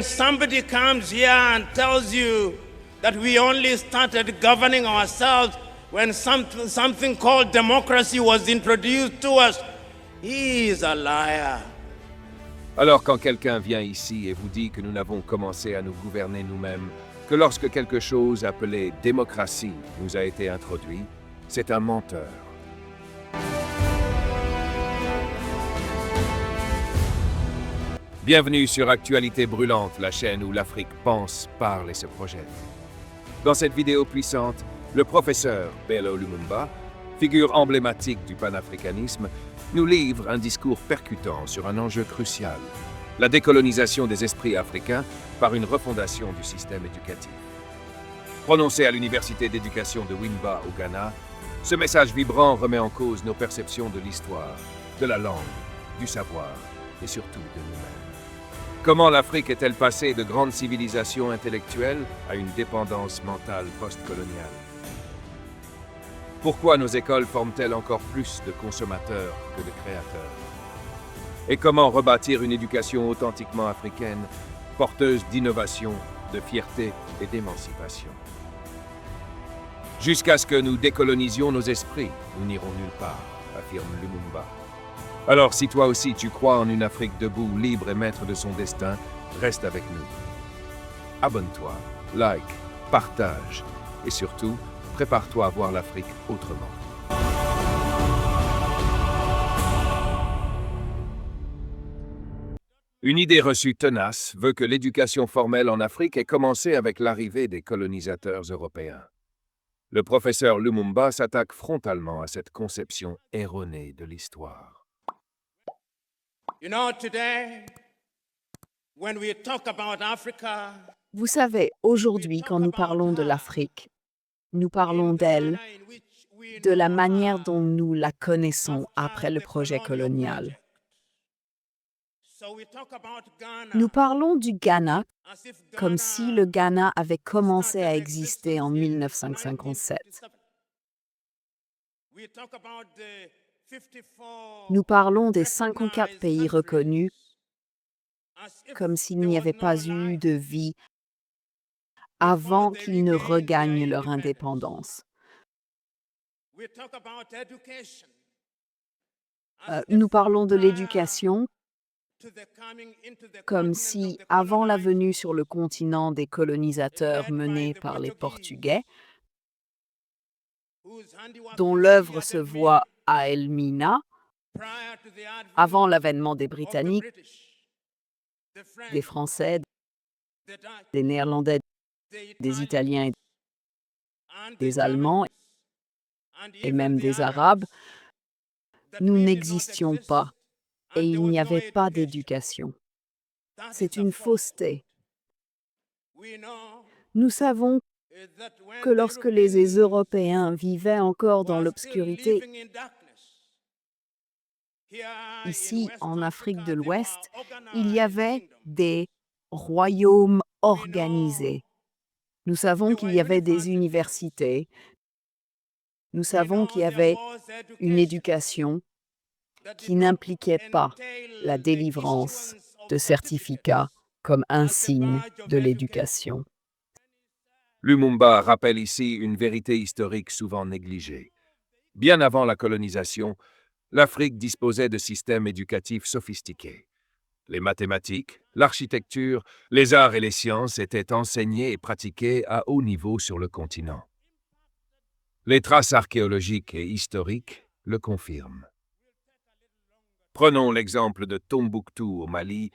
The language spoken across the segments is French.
Somebody comes here and tells you that we only started governing ourselves when something called democracy was introduced to us. He is a liar. Alors quand quelqu'un vient ici et vous dit que nous n'avons commencé à nous gouverner nous-mêmes, que lorsque quelque chose appelé démocratie nous a été introduit, c'est un menteur. Bienvenue sur Actualité Brûlante, la chaîne où l'Afrique pense, parle et se projette. Dans cette vidéo puissante, le professeur Bello Lumumba, figure emblématique du panafricanisme, nous livre un discours percutant sur un enjeu crucial, la décolonisation des esprits africains par une refondation du système éducatif. Prononcé à l'Université d'éducation de Wimba au Ghana, ce message vibrant remet en cause nos perceptions de l'histoire, de la langue, du savoir et surtout de nous-mêmes. Comment l'Afrique est-elle passée de grandes civilisations intellectuelles à une dépendance mentale post-coloniale? Pourquoi nos écoles forment-elles encore plus de consommateurs que de créateurs? Et comment rebâtir une éducation authentiquement africaine, porteuse d'innovation, de fierté et d'émancipation? Jusqu'à ce que nous décolonisions nos esprits, nous n'irons nulle part, affirme Lumumba. Alors si toi aussi tu crois en une Afrique debout, libre et maître de son destin, reste avec nous. Abonne-toi, like, partage et surtout, prépare-toi à voir l'Afrique autrement. Une idée reçue tenace veut que l'éducation formelle en Afrique ait commencé avec l'arrivée des colonisateurs européens. Le professeur Lumumba s'attaque frontalement à cette conception erronée de l'histoire. Vous savez, aujourd'hui, quand nous parlons de l'Afrique, nous parlons d'elle, de la manière dont nous la connaissons après le projet colonial. Nous parlons du Ghana comme si le Ghana avait commencé à exister en 1957. Nous parlons des 54 pays reconnus comme s'il n'y avait pas eu de vie avant qu'ils ne regagnent leur indépendance. Nous parlons de l'éducation comme si, avant la venue sur le continent des colonisateurs menés par les Portugais, dont l'œuvre se voit à Elmina, avant l'avènement des Britanniques, des Français, des Néerlandais, des Italiens, des Allemands et même des Arabes, nous n'existions pas et il n'y avait pas d'éducation. C'est une fausseté. Nous savons que lorsque les Européens vivaient encore dans l'obscurité, ici, en Afrique de l'Ouest, il y avait des royaumes organisés. Nous savons qu'il y avait des universités. Nous savons qu'il y avait une éducation qui n'impliquait pas la délivrance de certificats comme un signe de l'éducation. Lumumba rappelle ici une vérité historique souvent négligée. Bien avant la colonisation, l'Afrique disposait de systèmes éducatifs sophistiqués. Les mathématiques, l'architecture, les arts et les sciences étaient enseignés et pratiqués à haut niveau sur le continent. Les traces archéologiques et historiques le confirment. Prenons l'exemple de Tombouctou au Mali,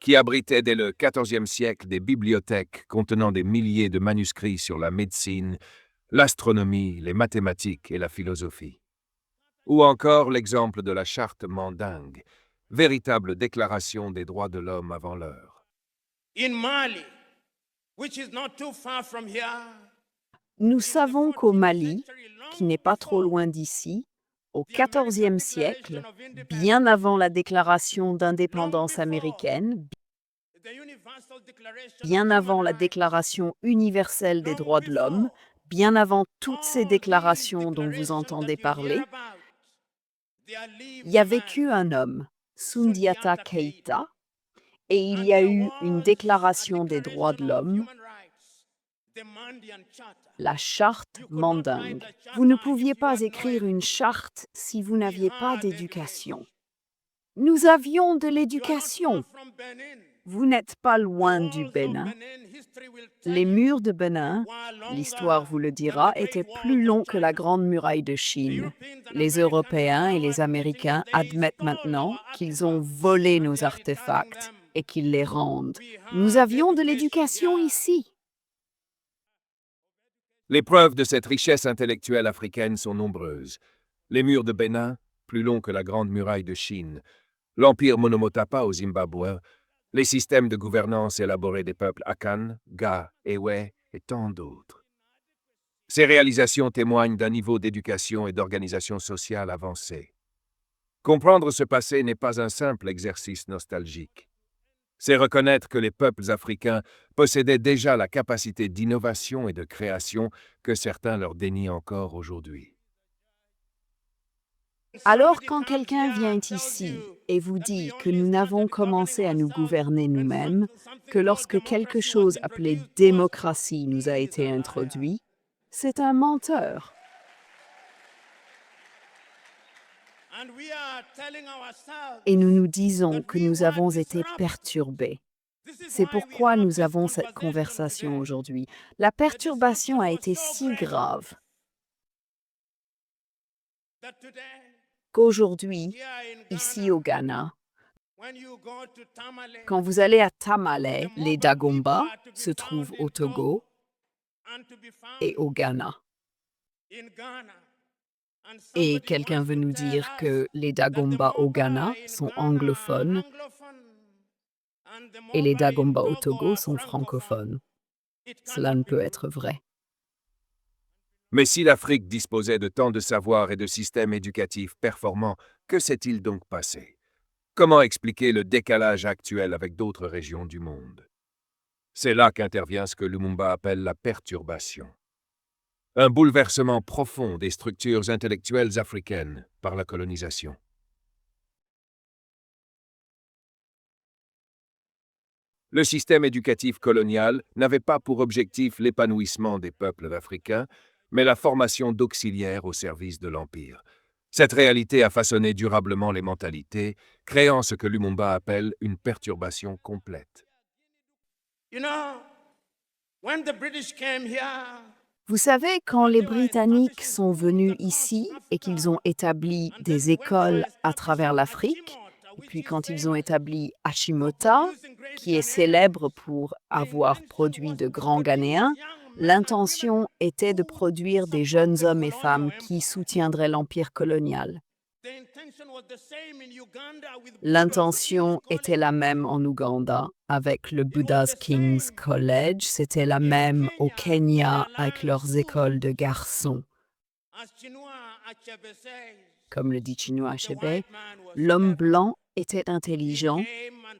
qui abritait dès le XIVe siècle des bibliothèques contenant des milliers de manuscrits sur la médecine, l'astronomie, les mathématiques et la philosophie. Ou encore l'exemple de la charte mandingue, véritable déclaration des droits de l'homme avant l'heure. Nous savons qu'au Mali, qui n'est pas trop loin d'ici, au XIVe siècle, bien avant la déclaration d'indépendance américaine, bien avant la Déclaration universelle des droits de l'homme, bien avant toutes ces déclarations dont vous entendez parler, il y a vécu un homme, Soundiata Keïta, et il y a eu une déclaration des droits de l'homme, la charte Mandingue. Vous ne pouviez pas écrire une charte si vous n'aviez pas d'éducation. Nous avions de l'éducation. Vous n'êtes pas loin du Bénin. Les murs de Bénin, l'histoire vous le dira, étaient plus longs que la Grande Muraille de Chine. Les Européens et les Américains admettent maintenant qu'ils ont volé nos artefacts et qu'ils les rendent. Nous avions de l'éducation ici. Les preuves de cette richesse intellectuelle africaine sont nombreuses. Les murs de Bénin, plus longs que la Grande Muraille de Chine, l'Empire Monomotapa au Zimbabwe, les systèmes de gouvernance élaborés des peuples Akan, Ga, Ewe et tant d'autres. Ces réalisations témoignent d'un niveau d'éducation et d'organisation sociale avancé. Comprendre ce passé n'est pas un simple exercice nostalgique. C'est reconnaître que les peuples africains possédaient déjà la capacité d'innovation et de création que certains leur dénient encore aujourd'hui. Alors quand quelqu'un vient ici et vous dit que nous n'avons commencé à nous gouverner nous-mêmes, que lorsque quelque chose appelé démocratie nous a été introduit, c'est un menteur. Et nous nous disons que nous avons été perturbés. C'est pourquoi nous avons cette conversation aujourd'hui. La perturbation a été si grave qu'aujourd'hui, ici au Ghana, quand vous allez à Tamale, les Dagomba se trouvent au Togo et au Ghana. Et quelqu'un veut nous dire que les Dagomba au Ghana sont anglophones et les Dagomba au Togo sont francophones. Cela ne peut être vrai. Mais si l'Afrique disposait de tant de savoir et de systèmes éducatifs performants, que s'est-il donc passé? Comment expliquer le décalage actuel avec d'autres régions du monde? C'est là qu'intervient ce que Lumumba appelle la perturbation. Un bouleversement profond des structures intellectuelles africaines par la colonisation. Le système éducatif colonial n'avait pas pour objectif l'épanouissement des peuples africains, mais la formation d'auxiliaires au service de l'Empire. Cette réalité a façonné durablement les mentalités, créant ce que Lumumba appelle une perturbation complète. Vous savez, quand les Britanniques sont venus ici et qu'ils ont établi des écoles à travers l'Afrique, et puis quand ils ont établi Hashimota, qui est célèbre pour avoir produit de grands Ghanéens, l'intention était de produire des jeunes hommes et femmes qui soutiendraient l'empire colonial. L'intention était la même en Ouganda avec le Buddha's King's College, c'était la même au Kenya avec leurs écoles de garçons. Comme le dit Chinua Achebe, l'homme blanc était intelligent,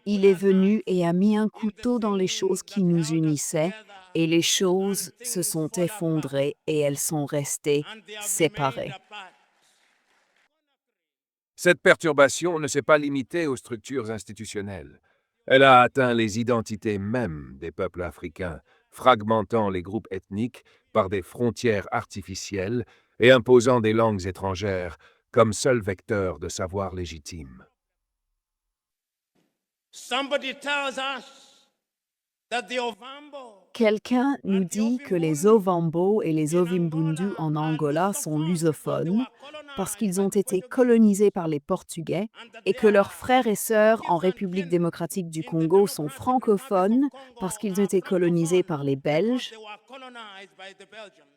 il est venu et a mis un couteau dans les choses qui nous unissaient, et les choses se sont effondrées et elles sont restées séparées. Cette perturbation ne s'est pas limitée aux structures institutionnelles. Elle a atteint les identités mêmes des peuples africains, fragmentant les groupes ethniques par des frontières artificielles et imposant des langues étrangères comme seul vecteur de savoir légitime. Quelqu'un nous dit que les Ovambo et les Ovimbundu en Angola sont lusophones parce qu'ils ont été colonisés par les Portugais et que leurs frères et sœurs en République démocratique du Congo sont francophones parce qu'ils ont été colonisés par les Belges.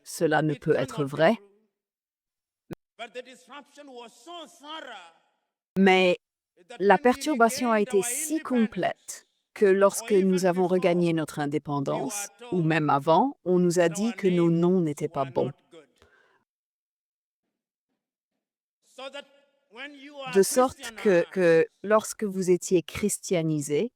Cela ne peut être vrai. Mais la perturbation a été si complète que lorsque nous avons regagné notre indépendance, ou même avant, on nous a dit que nos noms n'étaient pas bons. De sorte que lorsque vous étiez christianisé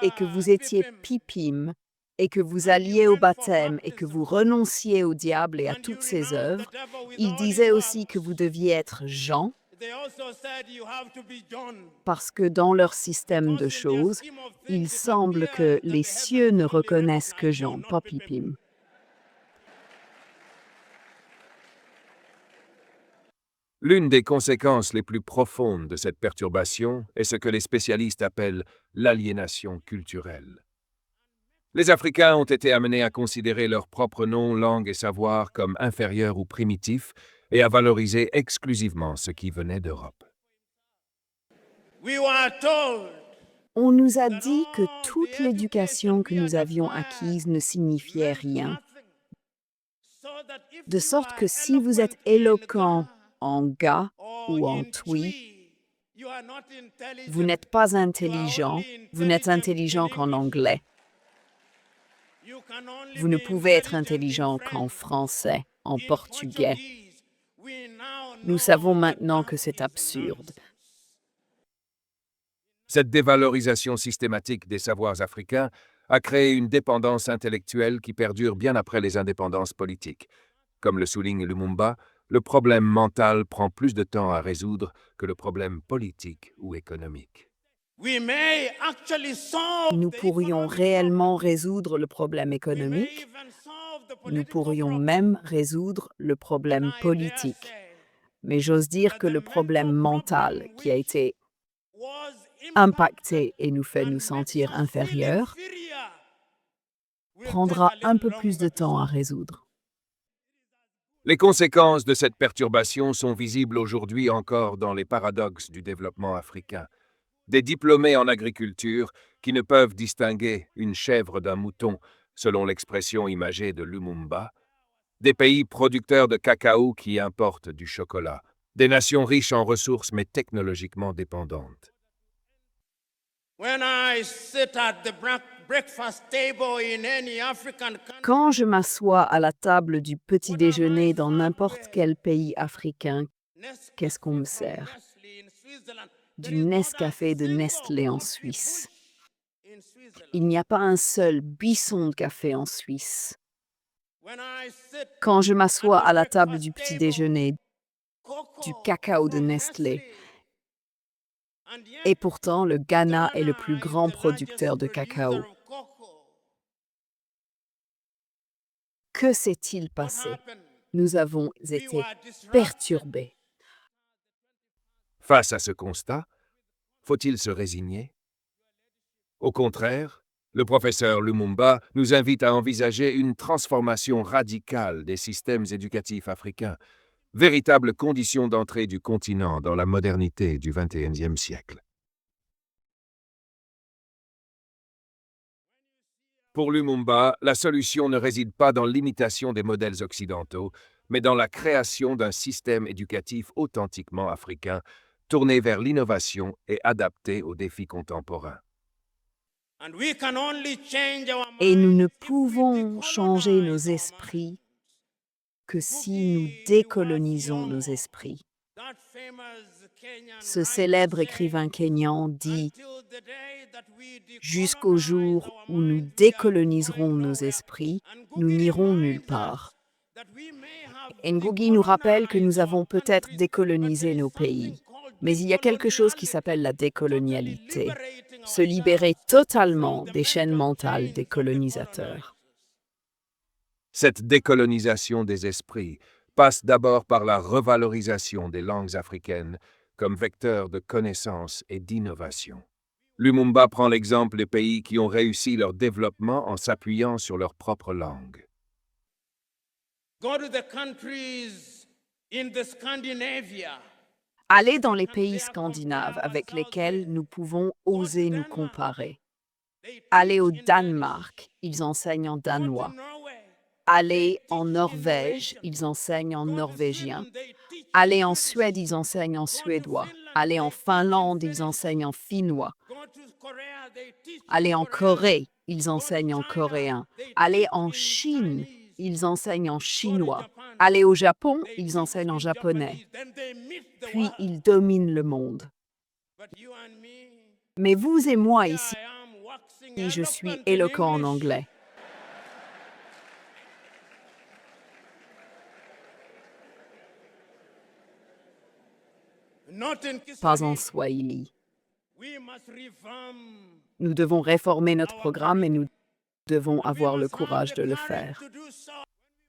et que vous étiez pipim et que vous alliez au baptême et que vous renonciez au diable et à toutes ses œuvres, il disait aussi que vous deviez être Jean They also said you have to be John. parce que dans leur système de choses, il semble que les cieux ne reconnaissent que Jean, pas Pipim. L'une des conséquences les plus profondes de cette perturbation est ce que les spécialistes appellent l'aliénation culturelle. Les Africains ont été amenés à considérer leurs propres noms, langues et savoirs comme inférieurs ou primitifs et à valoriser exclusivement ce qui venait d'Europe. We were told On nous a dit que toute l'éducation que nous avions acquise ne signifiait rien, de sorte que si vous êtes éloquent en Ga ou en Twi, vous n'êtes pas intelligent, vous n'êtes intelligent qu'en anglais. Vous ne pouvez être intelligent qu'en français, en portugais. Nous savons maintenant que c'est absurde. Cette dévalorisation systématique des savoirs africains a créé une dépendance intellectuelle qui perdure bien après les indépendances politiques. Comme le souligne Lumumba, le problème mental prend plus de temps à résoudre que le problème politique ou économique. Nous pourrions réellement résoudre le problème économique, nous pourrions même résoudre le problème politique. Mais j'ose dire que le problème mental qui a été impacté et nous fait nous sentir inférieurs prendra un peu plus de temps à résoudre. Les conséquences de cette perturbation sont visibles aujourd'hui encore dans les paradoxes du développement africain. Des diplômés en agriculture qui ne peuvent distinguer une chèvre d'un mouton, selon l'expression imagée de Lumumba, des pays producteurs de cacao qui importent du chocolat, des nations riches en ressources mais technologiquement dépendantes. Quand je m'assois à la table du petit déjeuner dans n'importe quel pays africain, qu'est-ce qu'on me sert? Du Nescafé de Nestlé en Suisse. Il n'y a pas un seul buisson de café en Suisse. Quand je m'assois à la table du petit déjeuner, du cacao de Nestlé. Et pourtant, le Ghana est le plus grand producteur de cacao. Que s'est-il passé? Nous avons été perturbés. Face à ce constat, faut-il se résigner? Au contraire, le professeur Lumumba nous invite à envisager une transformation radicale des systèmes éducatifs africains, véritable condition d'entrée du continent dans la modernité du XXIe siècle. Pour Lumumba, la solution ne réside pas dans l'imitation des modèles occidentaux, mais dans la création d'un système éducatif authentiquement africain, tourné vers l'innovation et adapté aux défis contemporains. Et nous ne pouvons changer nos esprits que si nous décolonisons nos esprits. Ce célèbre écrivain kényan dit « Jusqu'au jour où nous décoloniserons nos esprits, nous n'irons nulle part. » Ngugi nous rappelle que nous avons peut-être décolonisé nos pays, mais il y a quelque chose qui s'appelle la décolonialité, se libérer totalement des chaînes mentales des colonisateurs. Cette décolonisation des esprits passe d'abord par la revalorisation des langues africaines comme vecteur de connaissance et d'innovation. Lumumba prend l'exemple des pays qui ont réussi leur développement en s'appuyant sur leur propre langue. Allez dans les pays scandinaves avec lesquels nous pouvons oser nous comparer. Allez au Danemark, ils enseignent en danois. Allez en Norvège, ils enseignent en norvégien. Allez en Suède, ils enseignent en suédois. Allez en Finlande, ils enseignent en finnois. Allez en Corée, ils enseignent en coréen. Allez en Chine, ils enseignent en chinois. Allez au Japon, ils enseignent en japonais. Puis ils dominent le monde. Mais vous et moi ici, je suis éloquent en anglais. pas en Swahili. We must reform. Nous devons réformer notre programme et nous devons avoir le courage de le faire.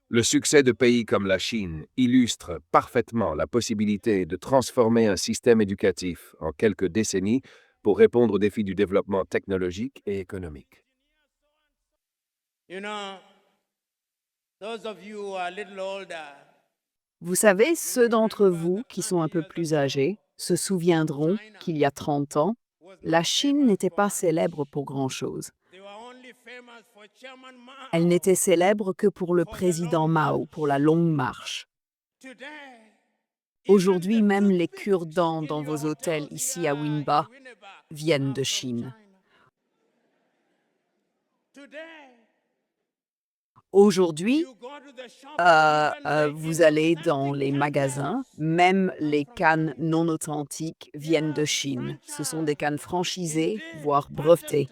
Le succès de pays comme la Chine illustre parfaitement la possibilité de transformer un système éducatif en quelques décennies pour répondre aux défis du développement technologique et économique. You know, those of you who are a little older, Vous savez, ceux d'entre vous qui sont un peu plus âgés se souviendront qu'il y a 30 ans, la Chine n'était pas célèbre pour grand-chose. they were only famous for Chairman Mao. Elle n'était célèbre que pour le président Mao, pour la longue marche. Today, Aujourd'hui, même les cure-dents dans vos hôtels ici à Winba viennent de Chine. today, Aujourd'hui, you go to the shop, vous allez dans les magasins, même les cannes non authentiques viennent de Chine. Ce sont des cannes franchisées, voire brevetées.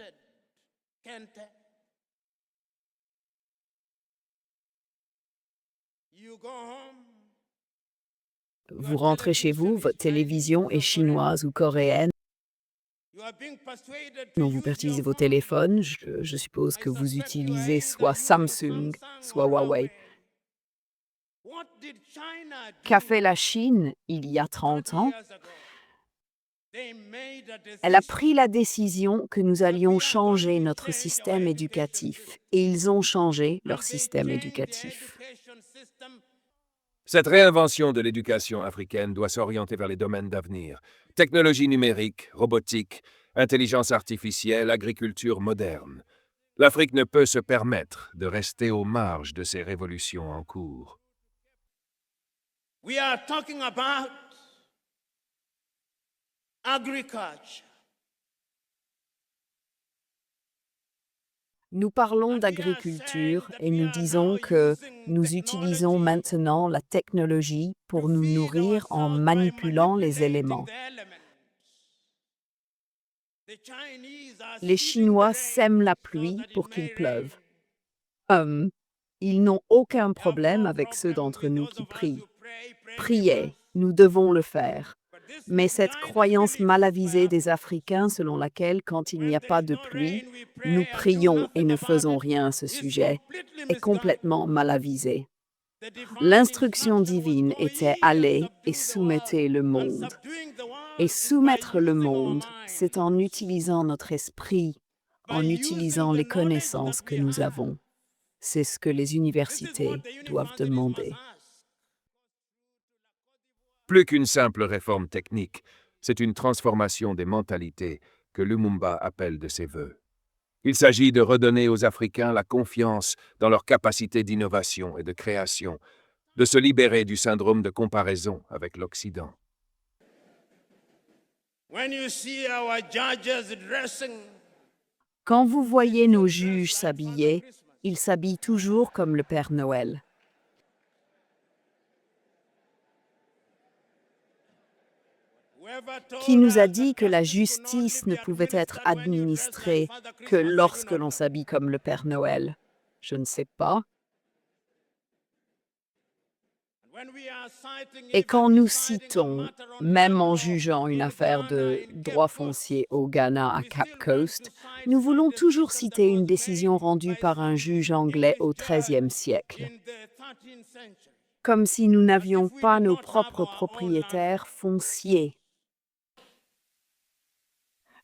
You go home, Vous rentrez chez vous, votre télévision est chinoise ou coréenne. you are being persuaded to Non, vous use utilisez your vos phone. téléphones. Je suppose que vous utilisez soit Samsung, soit Huawei. What did China do Qu'a fait la Chine il y a 30 ans? years ago? They made a Elle a decision. pris la décision que nous allions changer notre système éducatif. Et ils ont changé leur They système changed their éducatif. education system. Cette réinvention de l'éducation africaine doit s'orienter vers les domaines d'avenir. Technologie numérique, robotique, intelligence artificielle, agriculture moderne. L'Afrique ne peut se permettre de rester aux marges de ces révolutions en cours. We are talking about agriculture. Nous parlons d'agriculture et nous disons que nous utilisons maintenant la technologie pour nous nourrir en manipulant les éléments. Les Chinois sèment la pluie pour qu'il pleuve. Ils n'ont aucun problème avec ceux d'entre nous qui prient. Priez, nous devons le faire. Mais cette croyance mal avisée des Africains selon laquelle quand il n'y a pas de pluie, nous prions et ne faisons rien à ce sujet est complètement mal avisée. L'instruction divine était allez et soumettez le monde. Et soumettre le monde, c'est en utilisant notre esprit, en utilisant les connaissances que nous avons. C'est ce que les universités doivent demander. Plus qu'une simple réforme technique, c'est une transformation des mentalités que Lumumba appelle de ses vœux. Il s'agit de redonner aux Africains la confiance dans leur capacité d'innovation et de création, de se libérer du syndrome de comparaison avec l'Occident. When you see our judges dressing, Quand vous voyez nos juges s'habiller, ils s'habillent toujours comme le Père Noël. Qui nous a dit que la justice ne pouvait être administrée que lorsque l'on s'habille comme le Père Noël? Je ne sais pas. Et quand nous citons, même en jugeant une affaire de droit foncier au Ghana à Cap Coast, nous voulons toujours citer une décision rendue par un juge anglais au XIIIe siècle, comme si nous n'avions pas nos propres propriétaires fonciers.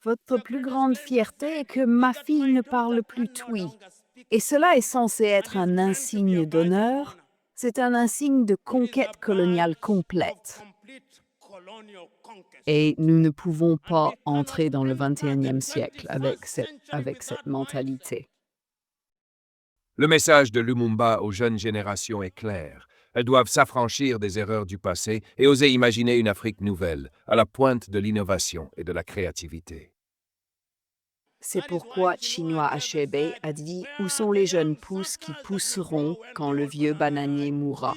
Votre plus grande fierté est que ma fille ne parle plus twi. Et cela est censé être un insigne d'honneur. C'est un insigne de conquête coloniale complète. Et nous ne pouvons pas entrer dans le XXIe siècle avec cette mentalité. Le message de Lumumba aux jeunes générations est clair. Elles doivent s'affranchir des erreurs du passé et oser imaginer une Afrique nouvelle, à la pointe de l'innovation et de la créativité. C'est pourquoi Chinua Achebe a dit « Où sont les jeunes pousses qui pousseront quand le vieux bananier mourra ?»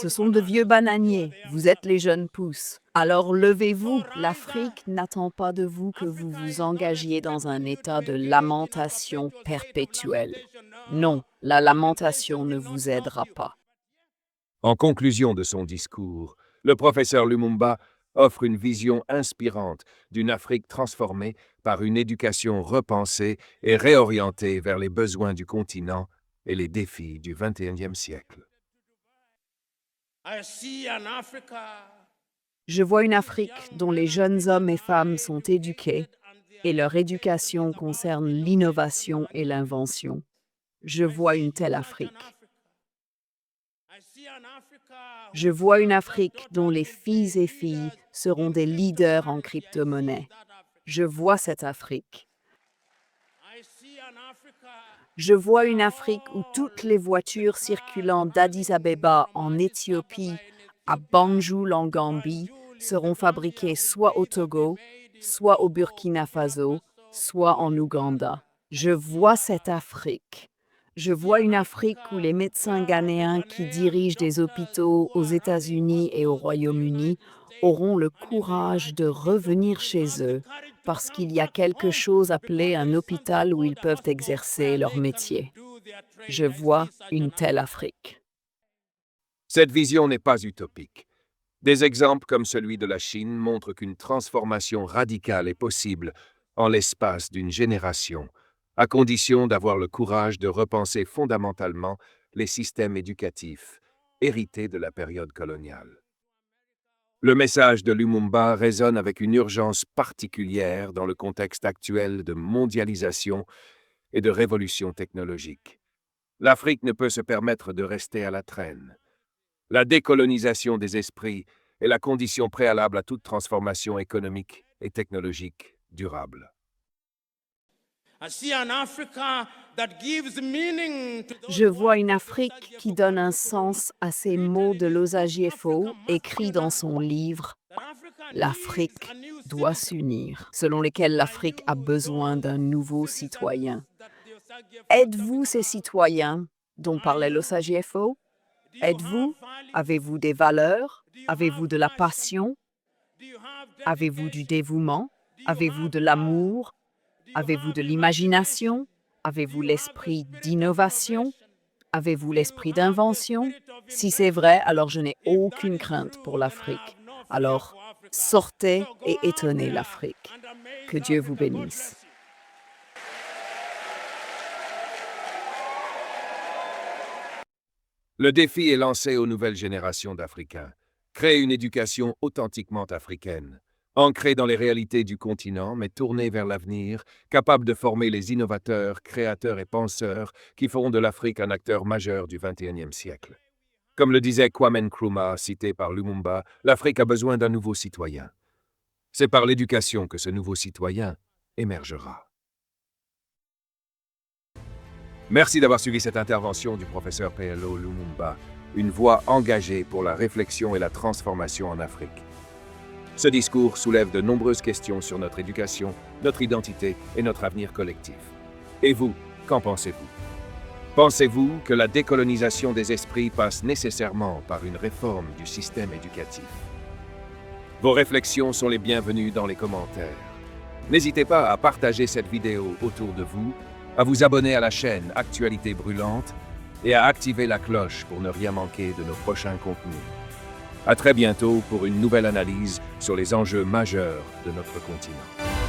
Ce sont de vieux bananiers, vous êtes les jeunes pousses. Alors levez-vous, l'Afrique n'attend pas de vous que vous vous engagiez dans un état de lamentation perpétuelle. Non, la lamentation ne vous aidera pas. En conclusion de son discours, le professeur Lumumba offre une vision inspirante d'une Afrique transformée par une éducation repensée et réorientée vers les besoins du continent et les défis du XXIe siècle. I see an Africa Je vois une Afrique dont les jeunes hommes et femmes sont éduqués et leur éducation concerne l'innovation et l'invention. Je vois une telle Afrique. Je vois une Afrique dont les filles et filles seront des leaders en crypto-monnaie. Je vois cette Afrique. Je vois une Afrique où toutes les voitures circulant d'Addis Abeba en Éthiopie à Banjul en Gambie seront fabriquées soit au Togo, soit au Burkina Faso, soit en Ouganda. Je vois cette Afrique. Je vois une Afrique où les médecins ghanéens qui dirigent des hôpitaux aux États-Unis et au Royaume-Uni auront le courage de revenir chez eux parce qu'il y a quelque chose appelé un hôpital où ils peuvent exercer leur métier. Je vois une telle Afrique. Cette vision n'est pas utopique. Des exemples comme celui de la Chine montrent qu'une transformation radicale est possible en l'espace d'une génération, à condition d'avoir le courage de repenser fondamentalement les systèmes éducatifs hérités de la période coloniale. Le message de Lumumba résonne avec une urgence particulière dans le contexte actuel de mondialisation et de révolution technologique. L'Afrique ne peut se permettre de rester à la traîne. La décolonisation des esprits est la condition préalable à toute transformation économique et technologique durable. Je vois une Afrique qui donne un sens à ces mots de Losajiefo écrits dans son livre « L'Afrique doit s'unir », selon lesquels l'Afrique a besoin d'un nouveau citoyen. Êtes-vous ces citoyens dont parlait Losajiefo? Êtes-vous? Avez-vous des valeurs? Avez-vous de la passion? Avez-vous du dévouement? Avez-vous de l'amour? Avez-vous de l'imagination? Avez-vous l'esprit d'innovation? Avez-vous l'esprit d'invention? Si c'est vrai, alors je n'ai aucune crainte pour l'Afrique. Alors, sortez et étonnez l'Afrique. Que Dieu vous bénisse. Le défi est lancé aux nouvelles générations d'Africains. Créer une éducation authentiquement africaine, ancrée dans les réalités du continent, mais tournée vers l'avenir, capable de former les innovateurs, créateurs et penseurs qui feront de l'Afrique un acteur majeur du XXIe siècle. Comme le disait Kwame Nkrumah, cité par Lumumba, l'Afrique a besoin d'un nouveau citoyen. C'est par l'éducation que ce nouveau citoyen émergera. Merci d'avoir suivi cette intervention du professeur PLO Lumumba, une voix engagée pour la réflexion et la transformation en Afrique. Ce discours soulève de nombreuses questions sur notre éducation, notre identité et notre avenir collectif. Et vous, qu'en pensez-vous? Pensez-vous que la décolonisation des esprits passe nécessairement par une réforme du système éducatif? Vos réflexions sont les bienvenues dans les commentaires. N'hésitez pas à partager cette vidéo autour de vous, à vous abonner à la chaîne Actualité Brûlante et à activer la cloche pour ne rien manquer de nos prochains contenus. À très bientôt pour une nouvelle analyse sur les enjeux majeurs de notre continent.